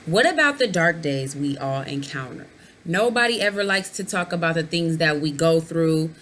What about the dark days we all encounter? Nobody ever likes to talk about the things that we go through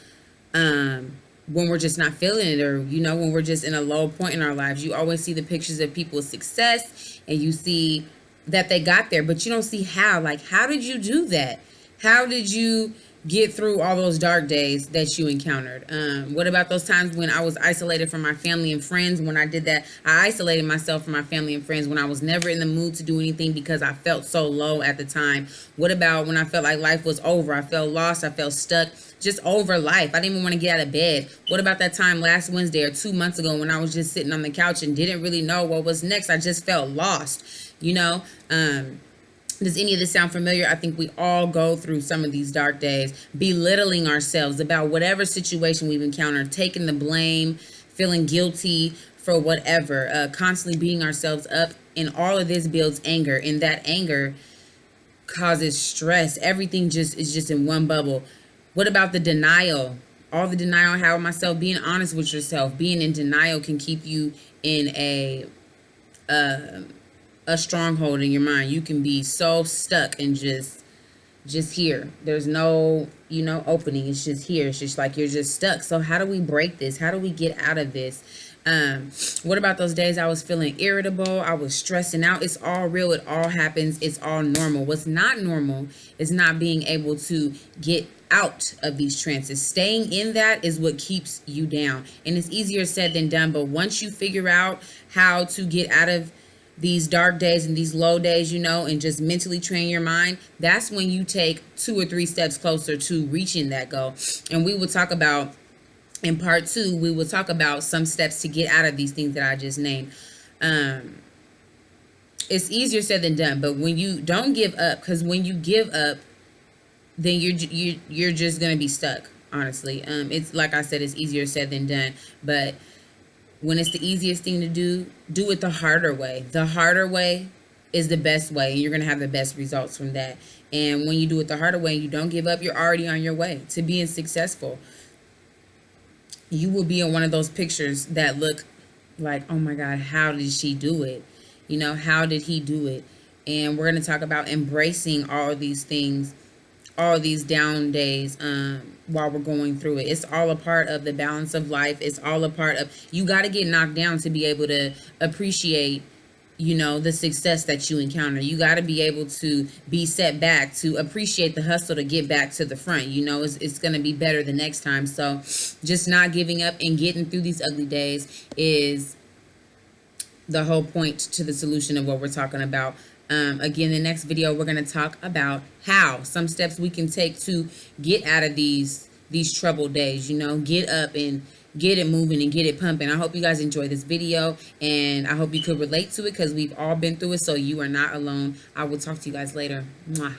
when we're just not feeling it, or when we're just in a low point in our lives. You always see the pictures of people's success, and you see that they got there, but you don't see how. Like, how did you do that? How did you get through all those dark days that you encountered? What about those times when I was isolated from my family and friends? When I did that, I isolated myself from my family and friends when I was never in the mood to do anything because I felt so low at the time. What about when I felt like life was over? I felt lost. I felt stuck, just over life. I didn't even want to get out of bed. What about that time last Wednesday or 2 months ago when I was just sitting on the couch and didn't really know what was next? I just felt lost, Does any of this sound familiar? I think we all go through some of these dark days, belittling ourselves about whatever situation we've encountered, taking the blame, feeling guilty for whatever, constantly beating ourselves up. And all of this builds anger, and that anger causes stress. Everything is just in one bubble. What about the denial? All the denial I have of myself. Being honest with yourself, being in denial can keep you in a stronghold in your mind. You can be so stuck and just here. There's no, opening. It's just here. It's just like you're just stuck. So how do we break this? How do we get out of this? What about those days I was feeling irritable? I was stressing out. It's all real. It all happens. It's all normal. What's not normal is not being able to get out of these trances. Staying in that is what keeps you down. And it's easier said than done. But once you figure out how to get out of these dark days and these low days, and just mentally train your mind, that's when you take 2 or 3 steps closer to reaching that goal. And we will talk about, in part 2, we will talk about some steps to get out of these things that I just named. It's easier said than done, but when you don't give up, because when you give up, then you're just going to be stuck, honestly. It's like I said, it's easier said than done, but when it's the easiest thing to do it the harder way. The harder way is the best way, and you're going to have the best results from that. And when you do it the harder way and you don't give up, you're already on your way to being successful. You will be in one of those pictures that look like, oh my God, how did she do it? How did he do it? And we're going to talk about embracing all of these things, all of these down days, while we're going through it. It's all a part of the balance of life. It's all a part of, you got to get knocked down to be able to appreciate, the success that you encounter. You got to be able to be set back to appreciate the hustle to get back to the front. It's going to be better the next time. So just not giving up and getting through these ugly days is the whole point to the solution of what we're talking about. Again, the next video, we're going to talk about some steps we can take to get out of these troubled days, get up and get it moving and get it pumping. I hope you guys enjoy this video, and I hope you could relate to it because we've all been through it. So you are not alone. I will talk to you guys later. Mwah.